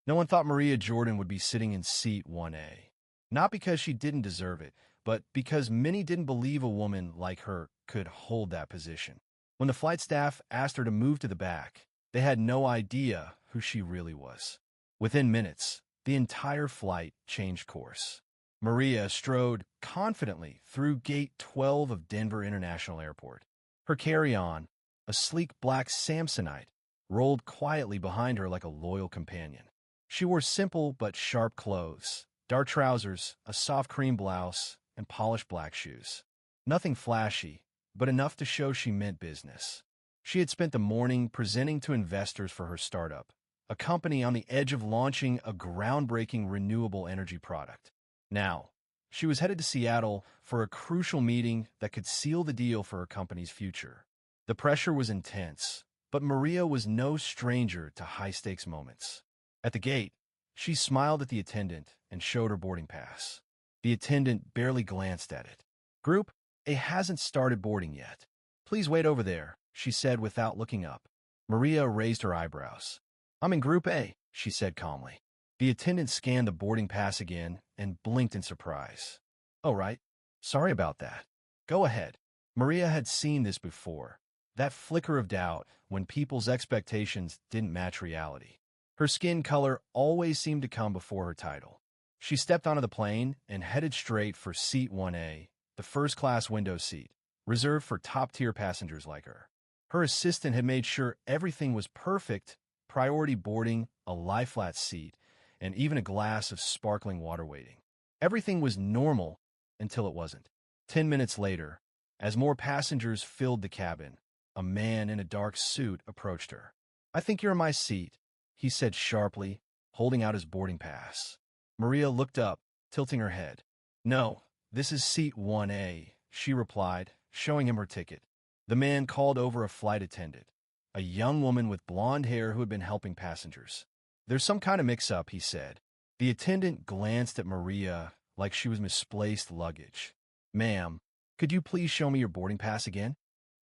No one thought Maria Jordan would be sitting in seat 1A. Not because she didn't deserve it, but because many didn't believe a woman like her could hold that position. When the flight staff asked her to move to the back, they had no idea who she really was. Within minutes, the entire flight changed course. Maria strode confidently through Gate 12 of Denver International Airport. Her carry-on, a sleek black Samsonite, rolled quietly behind her like a loyal companion. She wore simple but sharp clothes, dark trousers, a soft cream blouse, and polished black shoes. Nothing flashy, but enough to show she meant business. She had spent the morning presenting to investors for her startup, a company on the edge of launching a groundbreaking renewable energy product. Now, she was headed to Seattle for a crucial meeting that could seal the deal for her company's future. The pressure was intense, but Maria was no stranger to high-stakes moments. At the gate, she smiled at the attendant and showed her boarding pass. The attendant barely glanced at it. "Group A hasn't started boarding yet. Please wait over there," she said without looking up. Maria raised her eyebrows. "I'm in Group A," she said calmly. The attendant scanned the boarding pass again and blinked in surprise. "Oh, right. Sorry about that. Go ahead." Maria had seen this before, that flicker of doubt when people's expectations didn't match reality. Her skin color always seemed to come before her title. She stepped onto the plane and headed straight for Seat 1A, the first-class window seat, reserved for top-tier passengers like her. Her assistant had made sure everything was perfect: priority boarding, a lie-flat seat, and even a glass of sparkling water waiting. Everything was normal until it wasn't. 10 minutes later, as more passengers filled the cabin, a man in a dark suit approached her. "I think you're in my seat," he said sharply, holding out his boarding pass. Maria looked up, tilting her head. "No, this is Seat 1A, she replied, showing him her ticket. The man called over a flight attendant, a young woman with blonde hair who had been helping passengers. "There's some kind of mix-up," he said. The attendant glanced at Maria like she was misplaced luggage. "Ma'am, could you please show me your boarding pass again?"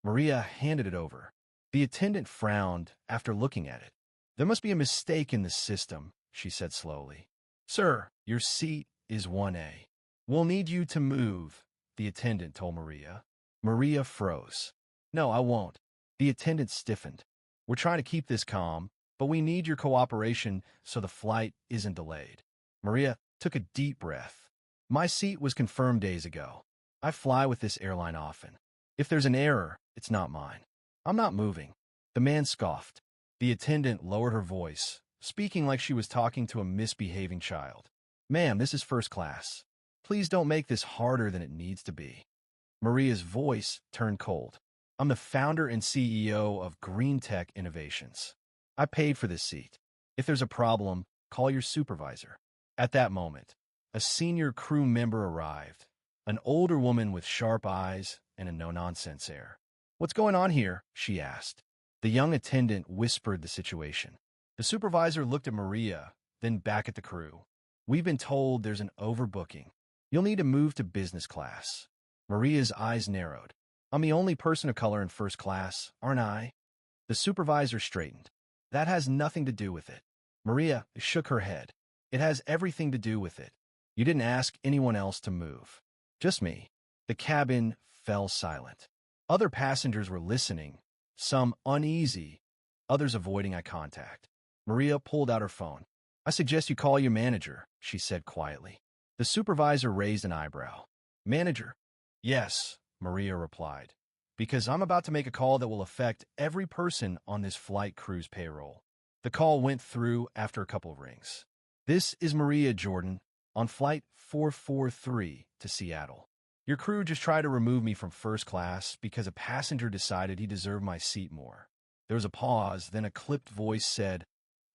Maria handed it over. The attendant frowned after looking at it. "There must be a mistake in the system," she said slowly. "Sir, your seat is 1A. We'll need you to move," the attendant told Maria. Maria froze. "No, I won't." The attendant stiffened. "We're trying to keep this calm, but we need your cooperation so the flight isn't delayed." Maria took a deep breath. "My seat was confirmed days ago. I fly with this airline often. If there's an error, it's not mine. I'm not moving." The man scoffed. The attendant lowered her voice, speaking like she was talking to a misbehaving child. "Ma'am, this is first class. Please don't make this harder than it needs to be." Maria's voice turned cold. "I'm the founder and CEO of Green Tech Innovations. I paid for this seat. If there's a problem, call your supervisor." At that moment, a senior crew member arrived, an older woman with sharp eyes and a no-nonsense air. "What's going on here?" she asked. The young attendant whispered the situation. The supervisor looked at Maria, then back at the crew. "We've been told there's an overbooking. You'll need to move to business class." Maria's eyes narrowed. "I'm the only person of color in first class, aren't I?" The supervisor straightened. "That has nothing to do with it." Maria shook her head. "It has everything to do with it. You didn't ask anyone else to move. Just me." The cabin fell silent. Other passengers were listening, some uneasy, others avoiding eye contact. Maria pulled out her phone. "I suggest you call your manager," she said quietly. The supervisor raised an eyebrow. "Manager?" "Yes," Maria replied, "because I'm about to make a call that will affect every person on this flight crew's payroll." The call went through after a couple of rings. "This is Maria Jordan on Flight 443 to Seattle. Your crew just tried to remove me from first class because a passenger decided he deserved my seat more." There was a pause, then a clipped voice said,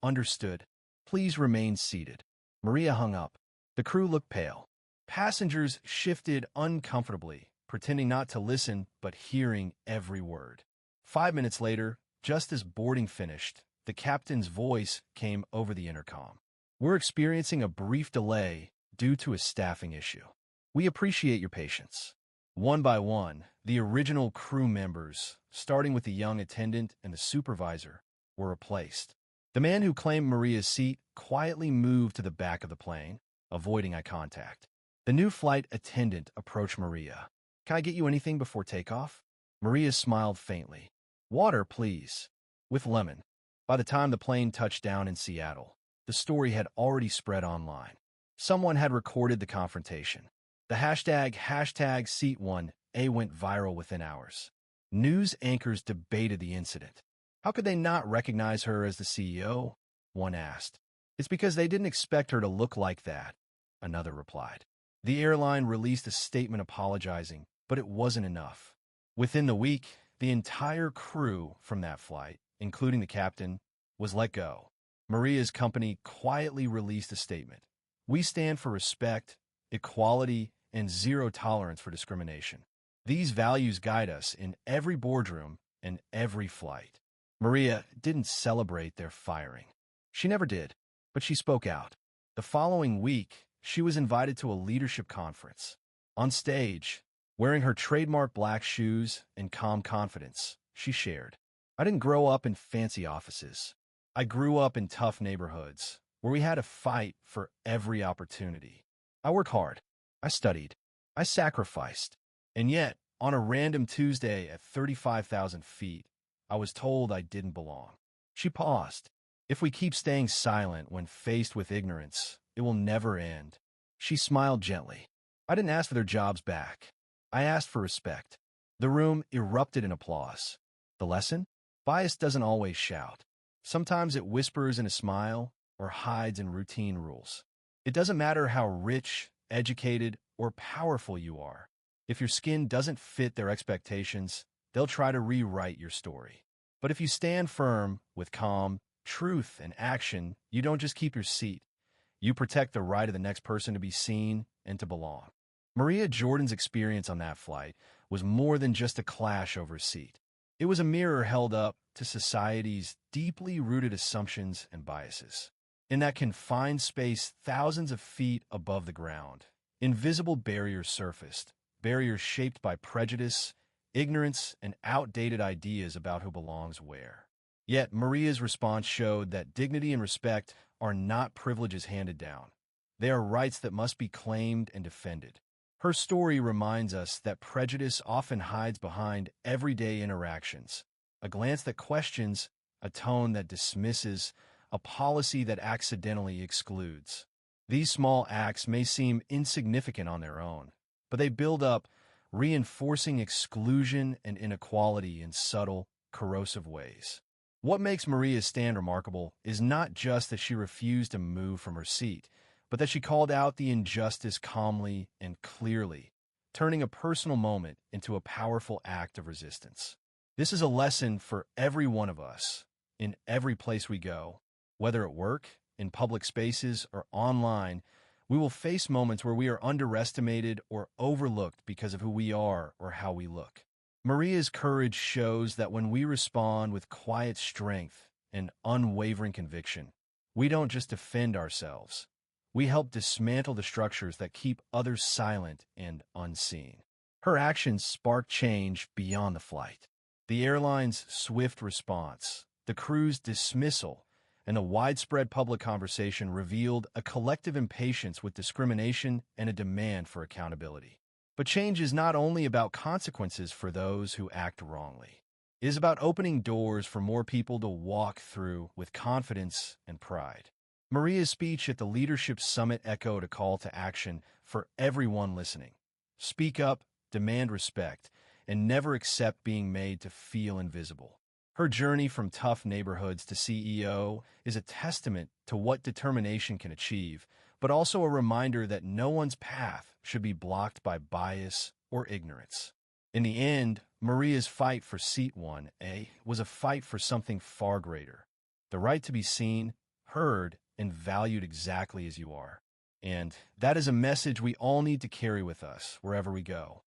"Understood. Please remain seated." Maria hung up. The crew looked pale. Passengers shifted uncomfortably, pretending not to listen but hearing every word. 5 minutes later, just as boarding finished, the captain's voice came over the intercom. "We're experiencing a brief delay due to a staffing issue. We appreciate your patience." One by one, the original crew members, starting with the young attendant and the supervisor, were replaced. The man who claimed Maria's seat quietly moved to the back of the plane, avoiding eye contact. The new flight attendant approached Maria. "Can I get you anything before takeoff?" Maria smiled faintly. "Water, please. With lemon." By the time the plane touched down in Seattle, the story had already spread online. Someone had recorded the confrontation. The hashtag Seat1A went viral within hours. News anchors debated the incident. How could they not recognize her as the CEO? One asked. "It's because they didn't expect her to look like that," another replied. The airline released a statement apologizing, but it wasn't enough. Within the week, the entire crew from that flight, including the captain, was let go. Maria's company quietly released a statement. "We stand for respect, equality, and zero tolerance for discrimination. These values guide us in every boardroom and every flight." Maria didn't celebrate their firing. She never did, but she spoke out. The following week, she was invited to a leadership conference. On stage, wearing her trademark black shoes and calm confidence, she shared, "I didn't grow up in fancy offices. I grew up in tough neighborhoods where we had to fight for every opportunity. I worked hard. I studied. I sacrificed. And yet, on a random Tuesday at 35,000 feet, I was told I didn't belong." She paused. "If we keep staying silent when faced with ignorance, it will never end." She smiled gently. "I didn't ask for their jobs back. I asked for respect." The room erupted in applause. The lesson? Bias doesn't always shout. Sometimes it whispers in a smile or hides in routine rules. It doesn't matter how rich, educated, or powerful you are. If your skin doesn't fit their expectations, they'll try to rewrite your story. But if you stand firm with calm, truth, and action, you don't just keep your seat. You protect the right of the next person to be seen and to belong. Maria Jordan's experience on that flight was more than just a clash over a seat. It was a mirror held up to society's deeply rooted assumptions and biases. In that confined space thousands of feet above the ground, invisible barriers surfaced, barriers shaped by prejudice, ignorance, and outdated ideas about who belongs where. Yet Maria's response showed that dignity and respect are not privileges handed down. They are rights that must be claimed and defended. Her story reminds us that prejudice often hides behind everyday interactions, a glance that questions, a tone that dismisses, a policy that accidentally excludes. These small acts may seem insignificant on their own, but they build up, reinforcing exclusion and inequality in subtle, corrosive ways. What makes Maria's stand remarkable is not just that she refused to move from her seat, but that she called out the injustice calmly and clearly, turning a personal moment into a powerful act of resistance. This is a lesson for every one of us, in every place we go. Whether at work, in public spaces, or online, we will face moments where we are underestimated or overlooked because of who we are or how we look. Maria's courage shows that when we respond with quiet strength and unwavering conviction, we don't just defend ourselves. We help dismantle the structures that keep others silent and unseen. Her actions sparked change beyond the flight. The airline's swift response, the crew's dismissal, and the widespread public conversation revealed a collective impatience with discrimination and a demand for accountability. But change is not only about consequences for those who act wrongly. It is about opening doors for more people to walk through with confidence and pride. Maria's speech at the Leadership Summit echoed a call to action for everyone listening. Speak up, demand respect, and never accept being made to feel invisible. Her journey from tough neighborhoods to CEO is a testament to what determination can achieve, but also a reminder that no one's path should be blocked by bias or ignorance. In the end, Maria's fight for Seat 1A was a fight for something far greater: the right to be seen, heard, and valued exactly as you are. And that is a message we all need to carry with us wherever we go.